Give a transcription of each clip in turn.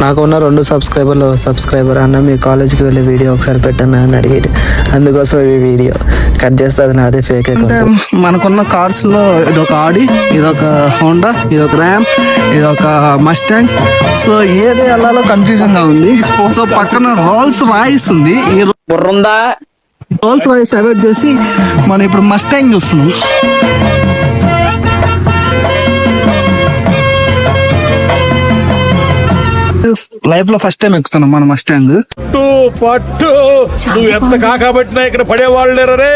నాకున్న 2 సబ్స్క్రైబర్ అన్న మీ కాలేజ్కి వెళ్ళే వీడియో ఒకసారి పెట్టన్నా అని అడిగాడు. అందుకోసం ఈ వీడియో కట్ చేస్తే అది నాదే ఫేక్ అకౌంట్. మనకున్న కార్స్ లో ఇదొక ఆడి, ఇదొక హోండా, ఇదొక ర్యామ్, ఇదొక మస్టాంగ్. సో ఏది వెళ్ళాలో కన్ఫ్యూజన్ గా ఉంది. సో పక్కన రోల్స్ రాయిస్ ఉంది. ఈ రోల్స్ రాయిస్ అవాయిడ్ చేసి మనం ఇప్పుడు మస్టాంగ్ చూస్తున్నాం. లైఫ్ లో ఫస్ట్ టైం ఎక్కుతున్నాం మన మస్టాంగ్. పట్టు నువ్వు ఎంత కాకబట్టినా ఇక్కడ పడేవాళ్ళు లేరే.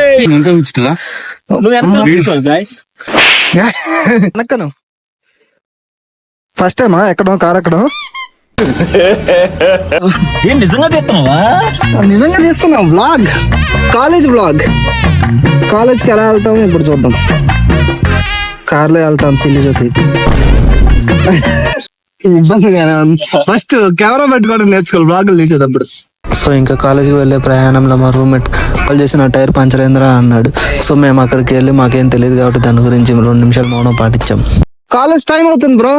ఎక్కను ఫస్ట్ టైమా ఎక్కడం కార్ ఎక్కడం. నిజంగా తీస్తున్నాం వ్లాగ్, కాలేజ్ వ్లాగ్. కాలేజ్కి ఎలా వెళ్తాం ఇప్పుడు చూద్దాం. కార్లో వెళ్తాం సిల్లి జ్యోతి. ఇబ్బందిగానే ఉంది. ఫస్ట్ కెమెరా పెట్టుకోవడం నేర్చుకోవాలి బ్లాగులు తీసేటప్పుడు. సో ఇంకా కాలేజీకి వెళ్ళే ప్రయాణంలో మా రూమ్మేట్ కాల్ చేసిన టైర్ పంచర్ అయిందిరా అన్నాడు. సో మేము అక్కడికి వెళ్ళి మాకేం తెలియదు కాబట్టి దాని గురించి 2 నిమిషాలు మౌనం పాటించాం. కాలేజ్ టైం అవుతుంది బ్రో.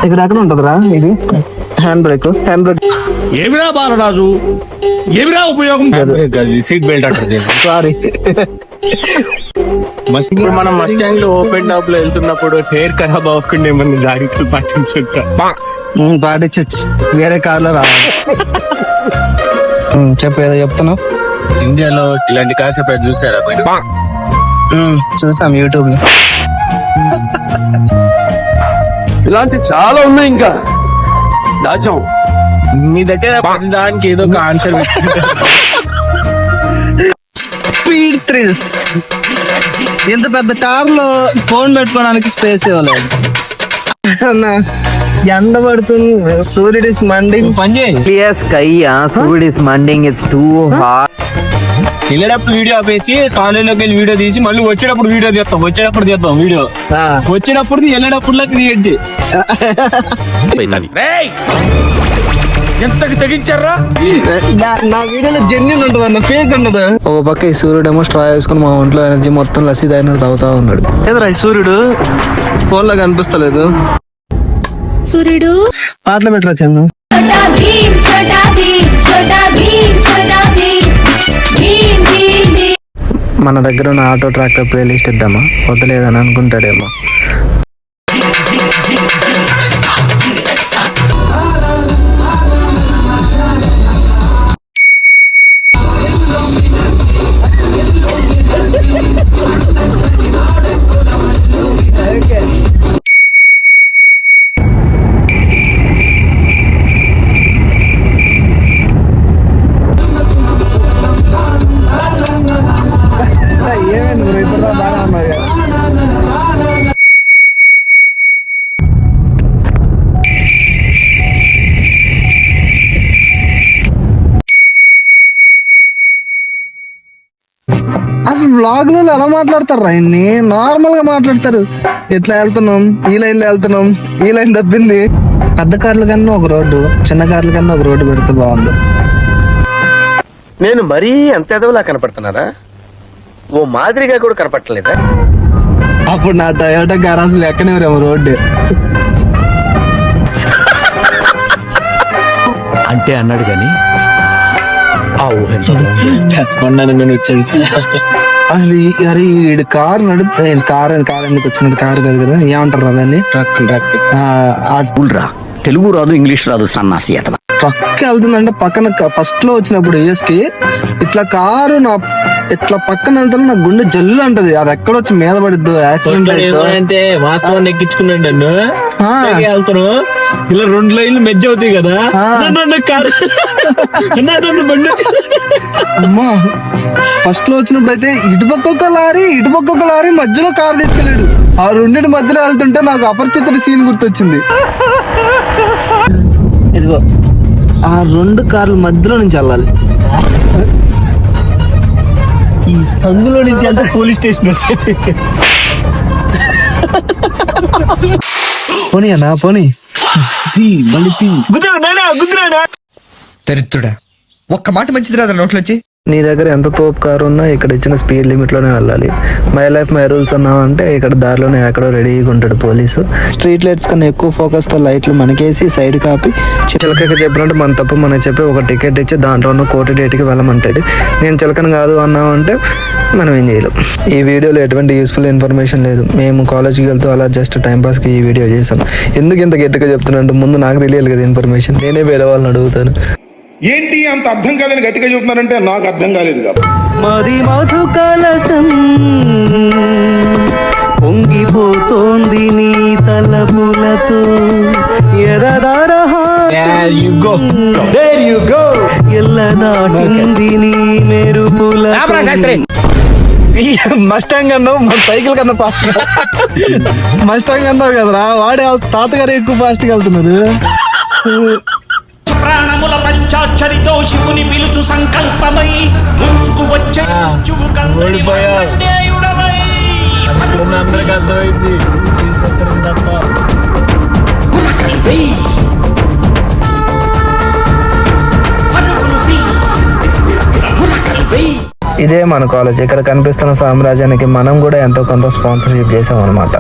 ఇక్కడ ఎక్కడ ఉంటదిరా ఇది హ్యాండ్ బ్రేక్? ఏమిరా బాలరాజు, ఏమిరా ఉపయోగం? సీట్ బెల్ట్ అంటారు. సారీ. ఇప్పుడు మనం మస్టాంగ్ లో ఓపెన్ టాప్ లో వెళ్తున్నప్పుడు టైర్ ఖరాబ్ అవ్వకుండా ఏమన్నా జాగ్రత్తలు పాటించవచ్చు. పాటించచ్చు, వేరే కార్ లో రావాలి. చెప్పు ఏదో చెప్తున్నావు. ఇండియాలో ఇలాంటి కార్స్ ఎప్పుడు చూసారా? చూసాం యూట్యూబ్ లో. ఇలాంటి చాలా ఉన్నాయి, ఇంకా దాచాం. మీ దగ్గర దానికి ఏదో ఒక ఆన్సర్. Speed thrills. ఇంత పెద్ద కార్ లో ఫోన్ పెట్టుకోవడానికి స్పేస్ ఇవ్వలేదు. ఎండ పడుతుంది, సూర్యుడు ఇస్ మండింగ్. Clear sky, సూర్యుడు ఇస్ మండింగ్, ఇట్స్ టూ హాట్. వెళ్ళేటప్పుడు వీడియో ఆపేసి కాలేజీలోకి వెళ్ళి వీడియో తీసి మళ్ళీ వచ్చేటప్పుడు వీడియో తీస్తాం. వీడియో వచ్చేటప్పుడు వెళ్ళేటప్పుడు క్రియేట్ చేయి. ఎంతకు తెగించారా? నా వీడియోలో జెన్యున్ ఉంటుంది అన్న, ఫేక్ ఉండదు. ఒక పక్క ఈ సూర్యుడేమో స్ట్రా వేసుకుని మా ఒంట్లో ఎనర్జీ మొత్తం లస్సీ తాగినట్టు తాగుతా ఉన్నాడు. ఏదరా ఈ సూర్యుడు ఫోన్ లో కనిపిస్తలేదు. సూర్యుడు పాటలు పెట్టరా చందు. మన దగ్గర ఉన్న ఆటో ట్రాక్టర్ ప్లేలిస్ట్ ఇద్దామా? వద్దలేదని అనుకుంటాడేమో. అసలు వ్లాగ్ లో ఎలా మాట్లాడతారు? ఆయన్ని నార్మల్ గా మాట్లాడతారు. ఎట్లా వెళ్తున్నాం, ఈ లైన్ లో వెళ్తున్నాం, ఈ లైన్ తప్పింది. పెద్ద కార్ల కన్నా ఒక రోడ్డు, చిన్న కార్ల కన్నా ఒక రోడ్డు పెడితే బాగుంది. నేను మరీ అంత ఎదవలా కనపడుతున్నారా? ఓ మాదిరిగా కూడా కనపడలేదా? అప్పుడు నా టయోటా కార్ అసలు ఎక్కనేమో రోడ్డు. అంటే అన్నాడు గాని అసలు అరే ఈడు కారు నడుపుతా. కార్ ఎందుకు వచ్చింది? కారు కాదు కదా, ఏమంటారు దాన్ని? ట్రక్. తెలుగు రాదు, ఇంగ్లీష్ రాదు, సన్నాసి అతను. ట్రక్ వెళ్తుందంటే పక్కన ఫస్ట్ లో వచ్చినప్పుడు కి ఇట్లా కారు నా ఇట్లా పక్కన వెళ్తాను, నా గుండె జల్లు అంటది. అది ఎక్కడొచ్చి మీద పడిద్దు, యాక్సిడెంట్ అంటే వాస్తవాన్ని ఎక్కించుకున్నాడు నన్ను. వెళ్తాను ఇలా 2 లైన్లు మెజ్జ అవుతాయి కదా. అమ్మా ఫస్ట్ లో వచ్చినప్పుడు అయితే ఇటుపక్క ఒక లారీ మధ్యలో కారు తీసుకెళ్ళాడు. ఆ 2 మధ్యలో వెళ్తుంటే నాకు అపరిచితుడి సీన్ గుర్తొచ్చింది. ఇదిగో ఆ 2 కార్ల మధ్యలో నుంచి వెళ్ళాలి. ఈ సందులో నుంచి అంతా పోలీస్ స్టేషన్ వచ్చేది. పోనీ అన్నా పోనీ. మళ్ళీ దరిద్రుడా, ఒక్క మాట మంచిది రాదు నోట్లోంచి. నీ దగ్గర ఎంత తోపు కారు ఉన్నా ఇక్కడ ఇచ్చిన స్పీడ్ లిమిట్లోనే వెళ్ళాలి. మై లైఫ్ మై రూల్స్ అన్నామంటే ఇక్కడ దారిలోనే ఎక్కడో రెడీగా ఉంటాడు పోలీసు. స్ట్రీట్ లైట్స్ కన్నా ఎక్కువ ఫోకస్తో లైట్లు మనకేసి సైడ్ కాపి చిలకకి చెప్పినట్టు మన తప్పు మనకి చెప్పి ఒక టికెట్ ఇచ్చి దాంట్లో ఉన్న కోటి డేట్కి వెళ్ళమంటాడు. నేను చిలకను కాదు అన్నామంటే మనం ఏం చేయలేం. ఈ వీడియోలో ఎటువంటి యూస్ఫుల్ ఇన్ఫర్మేషన్ లేదు. మేము కాలేజ్కి వెళ్తూ అలా జస్ట్ టైంపాస్కి ఈ వీడియో చేసాం. ఎందుకు ఇంత గట్టిగా చెప్తున్నానంటే ముందు నాకు తెలియాలి కదా ఇన్ఫర్మేషన్. నేనే వేరే వాళ్ళని అడుగుతాను. ఏంటి అంత అర్థం కాదని గట్టిగా చెబుతున్నారంటే నాకు అర్థం కాలేదు కాబట్టి. మరి మధు కలసం పొంగిపోతోంది నీ తలపులతో ఎల్లదాటింది నీ మెరుపుల మస్టాంగ్ అన్నావు, సైకిల్ కన్నా ఫాస్ట్ మస్టాంగ్ అన్నావు కదరా. వాడే తాతగారు ఎక్కువ ఫాస్ట్గా వెళ్తున్నారు. ప్రాణముల పంచాక్షరితో శివుని పిలుచు సంకల్పమై ముంచుకు వచ్చే అందరికి అర్థమైంది. ఇదే మన కాలేజ్. ఇక్కడ కనిపిస్తున్న సామ్రాజ్యానికి మనం కూడా ఎంతో కొంత స్పాన్సర్షిప్ చేసాం అనమాట.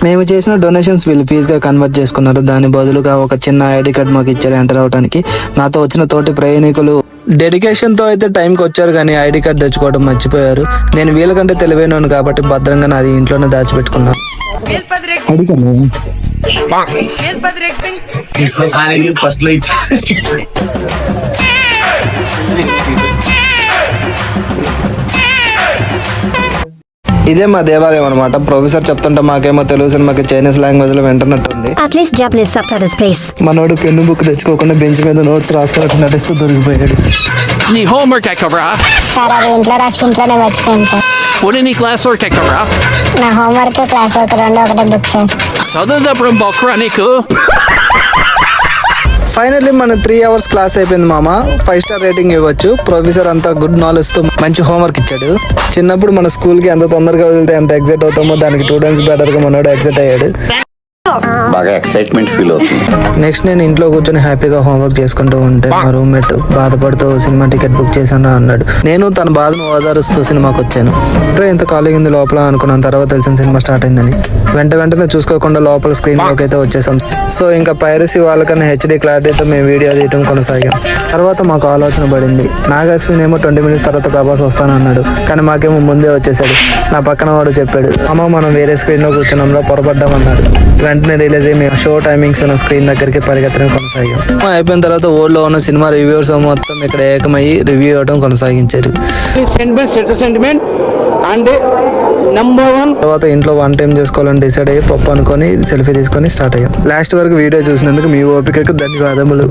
మేము చేసిన డొనేషన్స్ వీళ్ళు ఫీజుగా కన్వర్ట్ చేసుకున్నారు. దాని బదులుగా ఒక చిన్న ఐడి కార్డ్ మాకు ఇచ్చారు ఎంటర్ అవడానికి. నాతో వచ్చిన తోటి ప్రయాణికులు డెడికేషన్తో అయితే టైంకి వచ్చారు, కానీ ఐడి కార్డ్ తెచ్చుకోవడం మర్చిపోయారు. నేను వీళ్ళకంటే తెలివైనను కాబట్టి భద్రంగా నాది ఇంట్లోనే దాచిపెట్టుకున్నాను. ఫస్ట్ లైట్ ఇదే మా దేవాలయం అనమాట. ప్రొఫెసర్ చెప్తుంటే మాకేమో తెలుగు సినిమాకి చైనీస్ లాంగ్వేజ్ లో వింటున్నట్టుంది. At least Japanese subtitles, please. మనోడు పెన్ను బుక్ తెచ్చుకోకుండా బెంచ్ మీద నోట్స్ రాస్తున్నట్టు నటిస్తూ దొరికిపోయాడు. నీ హోంవర్క్ ఎక్కవరా? సార్ అది ఇంట్లో రాసి ఇంట్లోనే మర్చిపోయింది సార్. పోనీ నీ క్లాస్ వర్క్ ఎక్కవరా? నా హోంవర్క్ క్లాస్ వర్క్ రెండు ఒకటే బుక్ సార్. చదువు బొక్కరా నీకు? ఫైనల్లీ మన 3 hours క్లాస్ అయిపోయింది మామ. 5 star రేటింగ్ ఇవ్వచ్చు. ప్రొఫెసర్ అంతా గుడ్ నాలెడ్జ్ తో మంచి హోంవర్క్ ఇచ్చాడు. చిన్నప్పుడు మన స్కూల్ కి ఎంత తొందరగా వదిలితే ఎంత ఎగ్జైట్ అవుతామో దానికి 2 times బెటర్ గా మనోడు ఎగ్జైట్ అయ్యాడు. బాగా ఎక్సైట్మెంట్ ఫీల్ అవుతుంది. నెక్స్ట్ నేను ఇంట్లో కూర్చొని హ్యాపీగా హోంవర్క్ చేసుకుంటూ ఉంటే మా రూమ్మేట్ బాధపడుతూ సినిమా టికెట్ బుక్ చేశాను అన్నాడు. నేను తన బాధను ఓదారుస్తూ సినిమాకి వచ్చాను. ఇంత ఖాళీగా ఉంది లోపల అనుకున్నాను. తర్వాత తెలిసిన సినిమా స్టార్ట్ అయిందని వెంటనే చూసుకోకుండా లోపల స్క్రీన్ లోకి అయితే వచ్చేసాం. సో ఇంకా పైరసీ వాళ్ళకన్నా హెచ్డి క్లారిటీతో మేము వీడియో తీయటం కొనసాగాం. తర్వాత మాకు ఆలోచన పడింది. నాగశ్విన్ ఏమో 20 minutes తర్వాత ప్రభాస్ వస్తాను అన్నాడు, కానీ మాకేమో ముందే వచ్చేసాడు. నా పక్కన వాడు చెప్పాడు, అమ్మ మనం వేరే స్క్రీన్ లో కూర్చున్నాంలో పొరపడ్డామన్నాడు. వెంటనే రిలీజ్ అయ్యి మేము షో టైమింగ్స్ ఉన్న స్క్రీన్ దగ్గరికి పరిగెత్తడం కొనసాగాం. అయిపోయిన తర్వాత ఊళ్ళో ఉన్న సినిమా రివ్యూవర్స్ మొత్తం ఇక్కడ ఏకమయ్యి రివ్యూ ఇవ్వడం కొనసాగించారు. తర్వాత ఇంట్లో 1 time చేసుకోవాలని డిసైడ్ అయ్యి పప్పు అనుకొని సెల్ఫీ తీసుకొని స్టార్ట్ అయ్యాం. లాస్ట్ వరకు వీడియో చూసినందుకు మీ ఓపికకు ధన్యవాదములు.